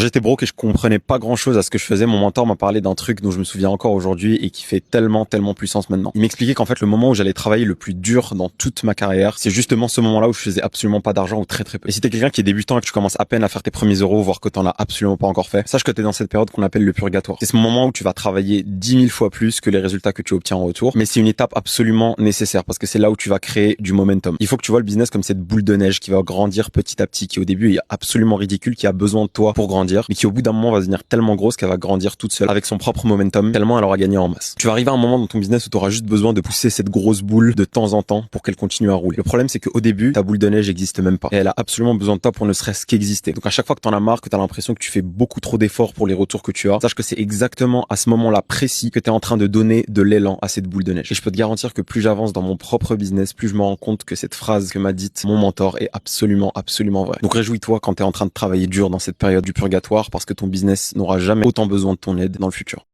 j'étais broke et je comprenais pas grand chose à ce que je faisais, mon mentor m'a parlé d'un truc dont je me souviens encore aujourd'hui et qui fait tellement plus sens maintenant. Il m'expliquait qu'en fait le moment où j'allais travailler le plus dur dans toute ma carrière, c'est justement ce moment-là où je faisais absolument pas d'argent ou très peu. Et si t'es quelqu'un qui est débutant et que tu commences à peine à faire tes premiers euros, voire que t'en as absolument pas encore fait, sache que t'es dans cette période qu'on appelle le purgatoire. C'est ce moment où tu vas travailler 10 000 fois plus que les résultats que tu obtiens en retour, mais c'est une étape absolument nécessaire parce que c'est là où tu vas créer du momentum. Il faut que tu vois le business comme cette boule de neige qui va grandir petit à petit, qui au début est absolument ridicule, qui a besoin de toi pour grandir, mais qui au bout d'un moment va devenir tellement grosse qu'elle va grandir toute seule avec son propre momentum, tellement elle aura gagné en masse. Tu vas arriver à un moment dans ton business où tu auras juste besoin de pousser cette grosse boule de temps en temps pour qu'elle continue à rouler. Le problème c'est qu'au début, ta boule de neige n'existe même pas et elle a absolument besoin de toi pour ne serait-ce qu'exister. Donc à chaque fois que t'en as marre, que t'as l'impression que tu fais beaucoup trop d'efforts pour les retours que tu as, sache que c'est exactement à ce moment-là précis que t'es en train de donner de l'élan à cette boule de neige. Et je peux te garantir que plus j'avance dans mon propre business, plus je me rends compte que cette phrase que m'a dite mon mentor est absolument vraie. Donc réjouis-toi quand t'es en train de travailler dur dans cette période du purgatoire parce que ton business n'aura jamais autant besoin de ton aide dans le futur.